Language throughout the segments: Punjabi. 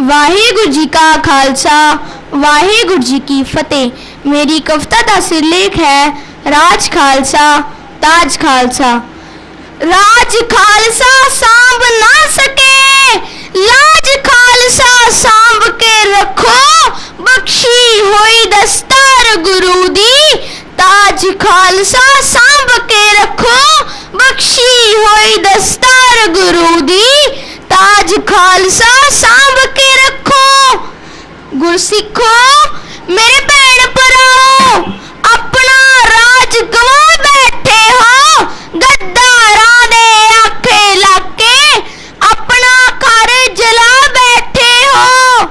वाहिगुरू जी का खालसा वाहिगुरू जी की फतेह। मेरी कविता का सिरलेख है राज खालसा ताज खालसा। राज खालसा सांभ ना सके, लाज खालसा सांभ के रखो, बख्शी होई दस्तार गुरु दी, ताज खालसा सांभ के रखो, बख्शी होई दस्तार गुरु दी, ताज खालसा सांभ के रखो। गुरसिखो मेरे भैन भराओ, अपना राज गवा बैठे हो, गद्दारां दे आखे लाके अपना घर जला बैठे हो।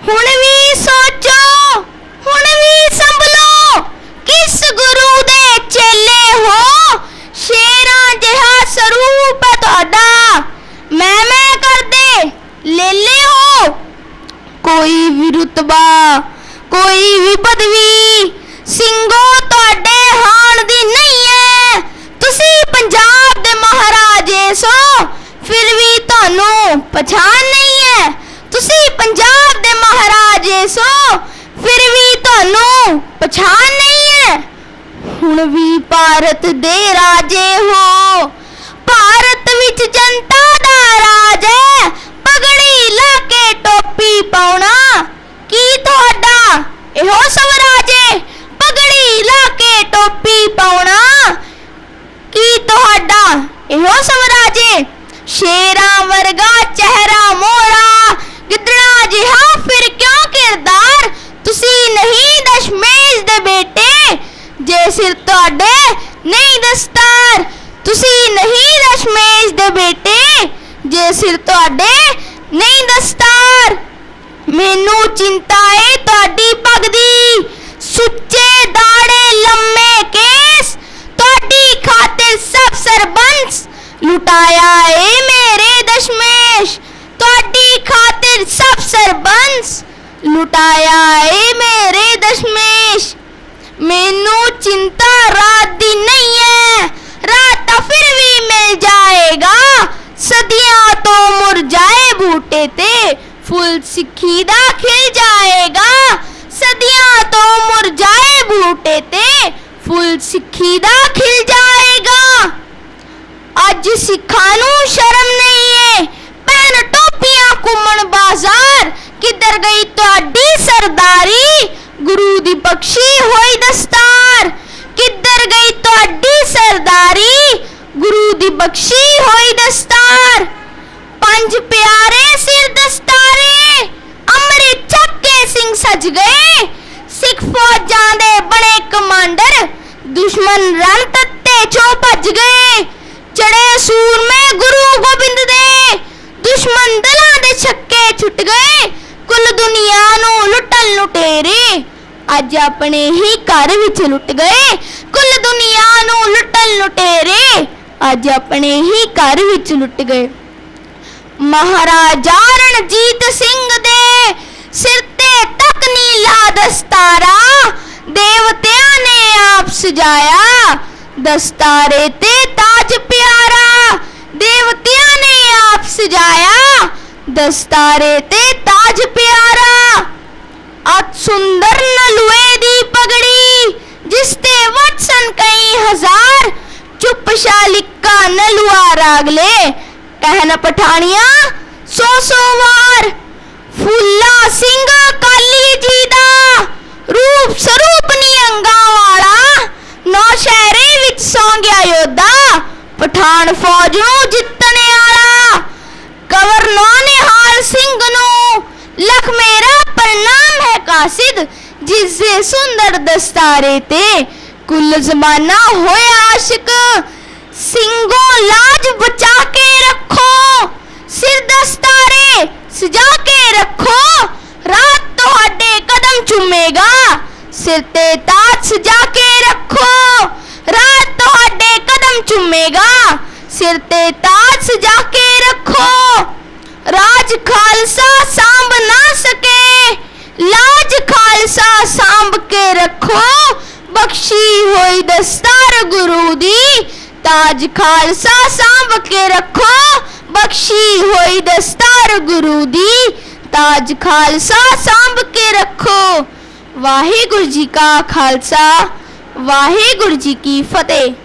हुण भी सोचो, हुण भी संभलो, किस गुरु दे चेले हो, शेरां जिहा स्वरूप है तुहाडा, मैं करदे लेले हो। कोई भी रुतबा कोई भी पदवी ਸਿੰਘੋ ਤੁਹਾਡੇ ਹਾਣ ਦੀ ਨਹੀਂ ਹੈ, ਤੁਸੀਂ ਪੰਜਾਬ ਦੇ ਮਹਾਰਾਜੇ ਸੋ ਫਿਰ ਵੀ ਤੁਹਾਨੂੰ ਪਛਾਣ ਨਹੀਂ ਹੈ, ਤੁਸੀਂ ਪੰਜਾਬ ਦੇ ਮਹਾਰਾਜੇ ਸੋ ਫਿਰ ਵੀ ਤੁਹਾਨੂੰ ਪਛਾਣ ਨਹੀਂ ਹੈ। ਹੁਣ ਵੀ ਭਾਰਤ ਦੇ ਰਾਜੇ ਹੋ, ਭਾਰਤ ਵਿੱਚ ਜਨਤਾ ਦਾ ਰਾਜ ਹੈ, ਪਗੜੀ ਲਾ ਕੇ ਟੋਪੀ ਪਾਉਣਾ ਕੀ ਤੁਹਾਡਾ ਇਹੋ ਸਵਰਾਜੇ, ਪਗੜੀ ਲਾ ਕੇ ਟੋਪੀ ਪਾਉਣਾ ਕੀ ਤੁਹਾਡਾ ਇਹੋ ਸਵਰਾਜੇ। ਸ਼ੇਰਾਂ ਵਰਗਾ ਚਿਹਰਾ ਮੋਰਾ, ਗਿੱਦੜਾਂ ਜਿਹਾ ਫਿਰ ਕਿਉਂ ਕਿਰਦਾਰ, ਤੁਸੀਂ ਨਹੀਂ ਦਸ਼ਮੇਸ਼ ਦੇ ਬੇਟੇ, ਜੇ ਸਿਰ ਤੁਹਾਡੇ ਨਹੀਂ ਦਸਤਾਰ, ਤੁਸੀਂ ਨਹੀਂ ਦਸ਼ਮੇਸ਼ ਦੇ ਬੇਟੇ, ਜੇ ਸਿਰ ਤੁਹਾਡੇ ਨਹੀਂ ਦਸਤਾਰ। ਮੈਨੂੰ ਚਿੰਤਾ ਏ ਤੁਹਾਡੀ ਪੱਗ ਦੀ, ਸੁੱਚੇ ਦਾੜੇ ਲੰਮੇ ਕੇਸ, ਤੁਹਾਡੀ ਖਾਤਰ ਸਭ ਸਰਬੰਸ ਲੁਟਾਇਆ ਏ ਮੇਰੇ ਦਸ਼ਮੇਸ਼, ਤੁਹਾਡੀ ਖਾਤਰ ਸਭ ਸਰਬੰਸ ਲੁਟਾਇਆ ਏ ਮੇਰੇ ਦਸ਼ਮੇਸ਼। ਮੈਨੂੰ ਚਿੰਤਾ ਰਾਤ ਦੀ ਨਹੀਂ ਹੈ, ਰਾਤ ਤਾਂ ਫਿਰ ਵੀ ਮਿਲ ਜਾਏਗਾ, ਸਦੀਆਂ ਤੋਂ ਮੁਰਝਾਏ ਬੂਟੇ ਤੇ ਫੁੱਲ ਸਿੱਖੀ ਦਾ ਖਿਲ ਜਾਏਗਾ, ਸਦੀਆਂ ਤੋਂ ਮੁਰਝਾਏ ਬੂਟੇ ਤੇ ਫੁੱਲ ਸਿੱਖੀ ਦਾ ਖਿਲ ਜਾਏਗਾ। ਅੱਜ ਸਿੱਖਾਂ ਨੂੰ ਸ਼ਰਮ ਨਹੀਂ ਏ, ਪਹਿਨ ਟੋਪੀਆਂ ਘੁੰਮਣ ਬਾਜ਼ਾਰ, ਕਿੱਧਰ ਗਈ ਤੁਹਾਡੀ ਸਰਦਾਰੀ, ਗੁਰੂ ਦੀ ਬਖਸ਼ੀ ਹੋਈ ਦਸਤਾਰ, ਕਿੱਧਰ ਗਈ ਤੁਹਾਡੀ ਸਰਦਾਰੀ, ਗੁਰੂ ਦੀ ਬਖਸ਼ੀ ਹੋਈ ਦਸਤਾਰ। ਪੰਜ ਪਿਆਰੇ ਸਿਰ ਦਸਤਾਰੇ, ਅੰਮ੍ਰਿਤ ਛਕ ਕੇ ਸਿੰਘ ਸਜ ਗਏ, ਸਿੱਖ ਫੌਜਾਂ ਦੇ ਬਣੇ ਕਮਾਂਡਰ, ਦੁਸ਼ਮਨ ਰਨ ਤੱਤੇ ਚੋਂ ਭੱਜ ਗਏ, ਚੜੇ ਸੂਰਮੇ ਗੁਰੂ ਗੋਬਿੰਦ ਦੇ, ਦੁਸ਼ਮਨ ਦਲਾਂ ਦੇ ਛੱਕੇ ਛੁੱਟ ਗਏ, ਕੁੱਲ ਦੁਨੀਆ ਨੂੰ ਲੁੱਟਣ ਲੁਟੇਰੇ ਅੱਜ ਆਪਣੇ ਹੀ ਘਰ ਵਿੱਚ ਲੁੱਟ ਗਏ, ਕੁੱਲ ਦੁਨੀਆ ਨੂੰ ਲੁੱਟਣ ਲੁਟੇਰੇ ਅੱਜ ਆਪਣੇ ਹੀ ਘਰ ਵਿੱਚ ਲੁੱਟ ਗਏ। ਮਹਾਰਾਜਾ ਰਣਜੀਤ ਸਿੰਘ ਦੇ ਸਿਰ ਤੇ ਤੱਕ ਨੀਲਾ ਦਸਤਾਰਾ, ਦੇਵਤਿਆਂ ਨੇ ਆਪ ਸਜਾਇਆ, ਦਸਤਾਰੇ ਤੇ ਤਾਜ ਪਿਆਰਾ, ਦੇਵਤਿਆਂ ਨੇ ਆਪ ਸਜਾਇਆ, ਦਸਤਾਰੇ ਤੇ ਤਾਜ ਪਿਆਰਾ। ਅਤ ਸੁੰਦਰ ਨਲੂਏ ਦੀ ਪਗੜੀ, ਜਿਸ ਤੇ ਵਟਸਨ ਕਈ ਹਜ਼ਾਰ, ਚੁੱਪ ਸ਼ਾਲਿਕਾ ਨਲੂਆ ਰਾਗਲੇ, ਕਹਿਣ ਪਠਾਣੀਆਂ 100 ਵਾਰ। ਫੂਲਾ ਸਿੰਘ ਕਾਲੀ ਜੀ ਦਾ ਰੂਪ ਸਰੂਪ ਨਿਹੰਗਾਂ ਵਾਲਾ, ਨੌਸ਼ਹਿਰੇ ਵਿੱਚ ਸੌਂ ਗਿਆ ਯੋਧਾ, ਪਠਾਨ ਫੌਜ ਨੂੰ ਜਿੱਤਣ ਵਾਲਾ। ਗਵਰਨਰ ਨਿਹਾਲ ਸਿੰਘ ਨੂੰ ਲੱਖ ਮੇਰਾ ਪ੍ਰਣਾਮ ਹੈ ਕਾਸਿਦ, ਜਿਸ ਦੇ ਸੁੰਦਰ ਦਸਤਾਰੇ ਤੇ ਕੁੱਲ ਜ਼ਮਾਨਾ ਹੋਇਆ ਆਸ਼ਿਕ। ਸਿੰਘੋ ਲਾਜ ਬਚਾ ਕੇ ਰੱਖੋ, ਸਿਰ ਦਸਤਾਰੇ ਸਜਾ ਕੇ ਰੱਖੋ, ਰਾਤ ਤੁਹਾਡੇ ਕਦਮ ਚੁੰਮੇਗਾ, ਸਿਰ ਤੇ ਤਾਜ ਸਜਾ ਕੇ ਰੱਖੋ, ਰਾਤ ਤੁਹਾਡੇ ਕਦਮ ਚੁੰਮੇਗਾ, ਸਿਰ ਤੇ ਤਾਜ ਸਜਾ ਕੇ ਰੱਖੋ। ਰਾਜ ਖਾਲਸਾ ਸਾਂਭ ਨਾ ਸਕੇ, ਲਾਜ ਖਾਲਸਾ ਸਾਂਭ ਕੇ ਰੱਖੋ, ਬਖਸ਼ੀ ਹੋਈ ਦਸਤਾਰ ਗੁਰੂ ਦੀ, ਤਾਜ ਖਾਲਸਾ ਸਾਂਭ ਕੇ ਰੱਖੋ, ਬਖਸ਼ੀ ਹੋਈ ਦਸਤਾਰ ਗੁਰੂ ਦੀ, ताज खालसा सांभ के रखो। वाहिगुरु जी का खालसा वाहिगुरु जी की फतेह।